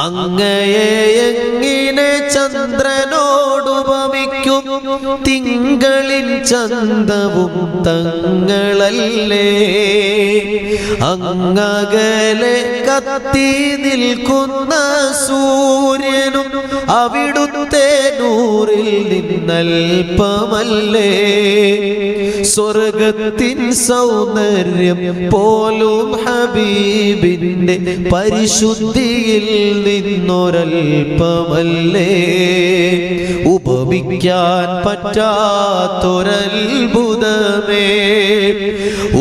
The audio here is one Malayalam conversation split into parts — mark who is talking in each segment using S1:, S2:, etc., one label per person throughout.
S1: അങ്ങയെ എങ്ങനെ ചന്ദ്രനോടുപമിക്കും, തിങ്കളിൻ ചന്തവും തങ്ങളല്ലേ. അങ്ങകലെ കത്തി നിൽക്കുന്ന സൂര്യനും അവിടുത്തെ നൂറിൽ നിന്നൽപ്പമല്ലേ. സ്വർഗത്തിൻ സൗന്ദര്യം പോലും ഹബീബിന്റെ പരിശുദ്ധിയിൽ നിന്നൊരൽപ്പമല്ലേ. ഉപമിക്കാൻ പറ്റാത്തൊരത്ഭുതമേ,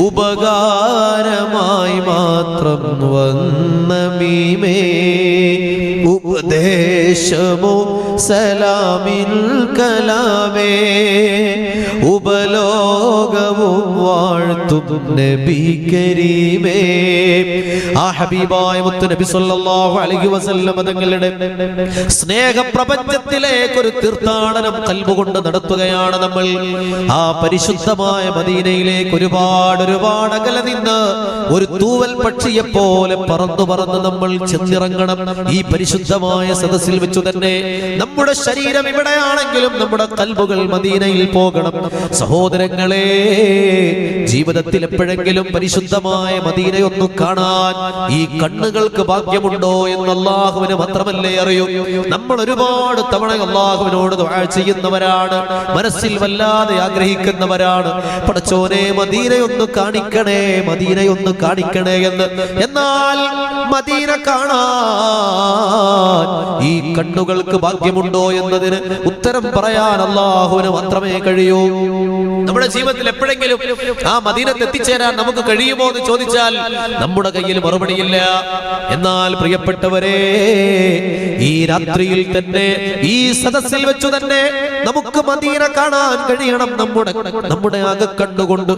S1: ഉപകാരമായി മാത്രം വന്ന മീമേ. ഉപദേശമോ സലാമിൻ കലാമേ, ഉപലോകവും വാഴ്ത്തും നബി കരീമേ. ആ ഹബീബായ മുത്ത് നബി സല്ലല്ലാഹു അലൈഹി വസല്ലം തങ്ങളുടെ സ്നേഹപ്രപഞ്ചത്തിലേക്ക് ഒരു തീർത്ഥാടനം കൽബുകൊണ്ട് നടത്തുകയാണ് നമ്മൾ. ആ പരിശുദ്ധമായ മദീനയിലേക്ക് ഒരുപാട് അകലെ നിന്ന് ഒരു തൂവൽ പക്ഷിയെ പോലെ പറന്ന് നമ്മൾ ചെന്നിറങ്ങണം. ഈ പരിശുദ്ധമായ സദസ്സിൽ വെച്ചു തന്നെ നമ്മുടെ ശരീരം ഇവിടെയാണെങ്കിലും നമ്മുടെ കൽബുകൾ മദീനയിൽ പോകണം. സഹോദരങ്ങളെ, ജീവിതത്തിൽ എപ്പോഴെങ്കിലും പരിശുദ്ധമായ മദീനയൊന്നു കാണാൻ ഈ കണ്ണുകൾക്ക് ഭാഗ്യമുണ്ടോ എന്ന് അല്ലാഹുവിന് മാത്രമല്ലേ അറിയൂ. നമ്മൾ ഒരുപാട് തവണ അല്ലാഹുവിനോട് ദുആ ചെയ്യുന്നവരാണ്, മനസ്സിൽ വല്ലാതെ ആഗ്രഹിക്കുന്നവരാണ്. പടച്ചോനെ മദീനയൊന്ന് കാണിക്കണേ, മദീനയൊന്ന് കാണിക്കണേ എന്ന്. എന്നാൽ മദീന കാണാൻ ഈ കണ്ണുകൾക്ക് ഭാഗ്യമുണ്ടോ എന്നതിന് ഉത്തരം പറയാൻ അല്ലാഹുവിന് മാത്രമേ കഴിയൂ. നമ്മുടെ ജീവിതത്തിൽ എപ്പോഴെങ്കിലും ആ മദീനത്ത് എത്തിച്ചേരാൻ നമുക്ക് കഴിയുമോ എന്ന് ചോദിച്ചാൽ നമ്മുടെ കയ്യിൽ മറുപടിയില്ല. എന്നാൽ പ്രിയപ്പെട്ടവരെ, ഈ രാത്രിയിൽ തന്നെ ഈ സദസ്സിൽ വെച്ചു തന്നെ നമുക്ക് മദീന കാണാൻ കഴിയണം. നമ്മുടെ അകക്കണ്ണുകൊണ്ട്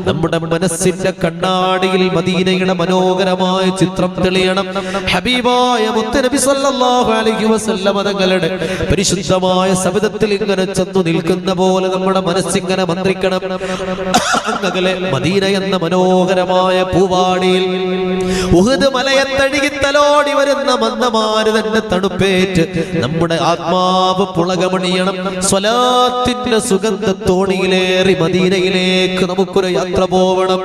S1: നമ്മുടെ മനസ്സിന്റെ കണ്ണാടിയിൽ മദീനയുടെ മനോഹരമായ ചിത്രം തെളിയണം. ഹബീബായ മുത്ത് നബി സല്ലല്ലാഹു അലൈഹി വസല്ലം തങ്ങളുടെ പരിശുദ്ധമായ സവിധത്തിൽ ഇങ്ങനെ ചെന്നു നിൽക്കുന്ന പോലെ നമ്മുടെ മനസ്സിങ്ങനെ മന്ത്രിക്കണം. അങ്ങകലെ മദീന എന്ന മനോഹരമായ പൂവാടിയിൽ ഉഹദ് മലയെ തഴുകി തലോടി വരുന്ന മന്ദമാര് തന്നെ തണുപ്പേറ്റ് നമ്മുടെ ആത്മാവ് പുളകമണിയണം. സ്വലാത്തിന്റെ സുഗന്ധത്തോണിയിലേറി മദീനയിലേക്ക് നമുക്കൊരു യാത്ര പോവണം.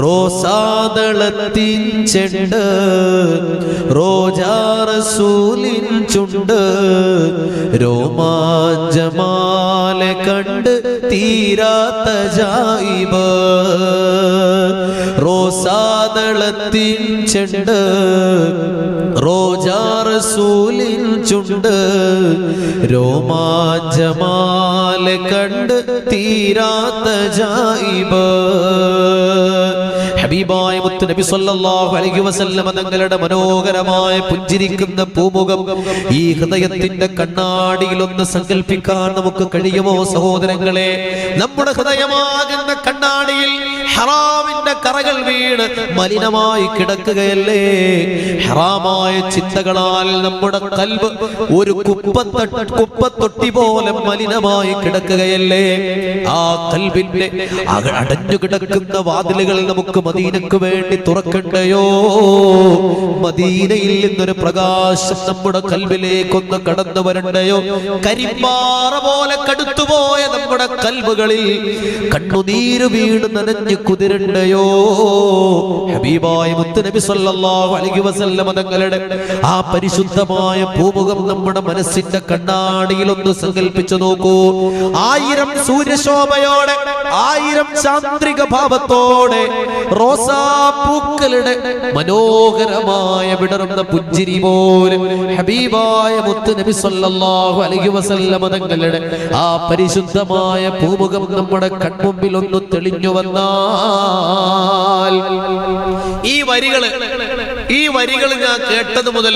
S1: റോസാദളത്തിൻ ചെണ്ട്, റോജാ റസൂലിൻ ചുണ്ട്, രോമാഞ്ചമാല കണ്ട് തീരാത്ത ജായിബ്. റോസാദളത്തിൻ ചെണ്ട്, റോജാ റസൂലിൻ ചുണ്ട്, രോമാഞ്ചമാല കണ്ട് തീരാത്ത ജായിബ്. ഹബീബായ മുത്ത് നബി സല്ലല്ലാഹു അലൈഹി വസല്ലം തങ്ങളുടെ മനോഹരമായ പുഞ്ചിരിക്കുന്ന പൂമുഖം ഈ ഹൃദയത്തിന്റെ കണ്ണാടിയിൽ ഒന്ന് സങ്കല്പിക്കാൻ നമുക്ക് കഴിയുമോ സഹോദരങ്ങളെ? നമ്മുടെ ഹൃദയമാകുന്ന കണ്ണാടിയിൽ ഹറാമിന്റെ കറകൾ വീണ് മലിനമായി കിടക്കുകയല്ലേ. ഹറാമായ ചിന്തകളാൽ നമ്മുടെ കൽബ് ഒരു കുപ്പത്തൊട്ടി പോലെ മലിനമായി കിടക്കുകയല്ലേ. ആ കൽബിന്റെ അടഞ്ഞു കിടക്കുന്ന വാതിലുകൾ നമുക്ക് മദീനക്ക് വേണ്ടി തുറക്കണ്ടയോ? മദീനയിൽ നിന്നൊരു പ്രകാശം നമ്മുടെ കൽബിലേക്കൊന്ന് കടന്നു വരണ്ടയോ? കരിമ്പാറ പോലെ കടുത്തുപോയ നമ്മുടെ കൽബുകളിൽ കണ്ണുനീര് വീണ് നനഞ്ഞു കുതിരണ്ടയോ? ഹബീബായ മുത്ത് നബി സല്ലല്ലാഹു അലൈഹി വസല്ലം തങ്ങളുടെ ആ പരിശുദ്ധമായ പൂമുഖം നമ്മുടെ മനസ്സിന്റെ കണ്ണാടിയിൽ ഒന്ന് സങ്കല്പിച്ചു നോക്കൂ. 1000 സൂര്യശോഭയോടെ, 1000 ചാന്ദ്രിക ഭാവത്തോടെ റോസാപ്പൂക്കളുടെ മനോഹരമായ വിടർന്ന പുഞ്ചിരി പോലെ ഹബീബായ മുത്ത് നബി സല്ലല്ലാഹു അലൈഹി വസല്ലം തങ്ങളുടെ ആ പരിശുദ്ധമായ പൂമുഖം നമ്മുടെ കൺമുമ്പിൽ ഒന്ന് തെളിഞ്ഞു വന്നാൽ ഈ വരികൾ ഞാൻ കേട്ടത് മുതൽ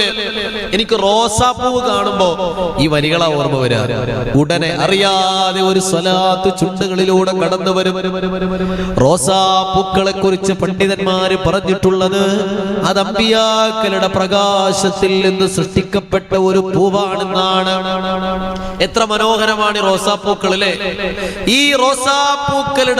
S1: എനിക്ക് റോസാപ്പൂവ് കാണുമ്പോ ഈ വരികളാ ഓർമ്മ വരാ. ഉടനെ അറിയാതെ ഒരു സ്വലാത്ത് ചുണ്ടുകളിലൂടെ കടന്നു വരും. റോസാപ്പൂക്കളെ കുറിച്ച് പണ്ഡിതന്മാര് പറഞ്ഞിട്ടുള്ളത് അത് അമ്പിയാക്കളുടെ പ്രകാശത്തിൽ നിന്ന് സൃഷ്ടിക്കപ്പെട്ട ഒരു പൂവാണെന്നാണ്. എത്ര മനോഹരമാണ് ഈ റോസാപ്പൂക്കൾ അല്ലേ? ഈ റോസാപ്പൂക്കളുടെ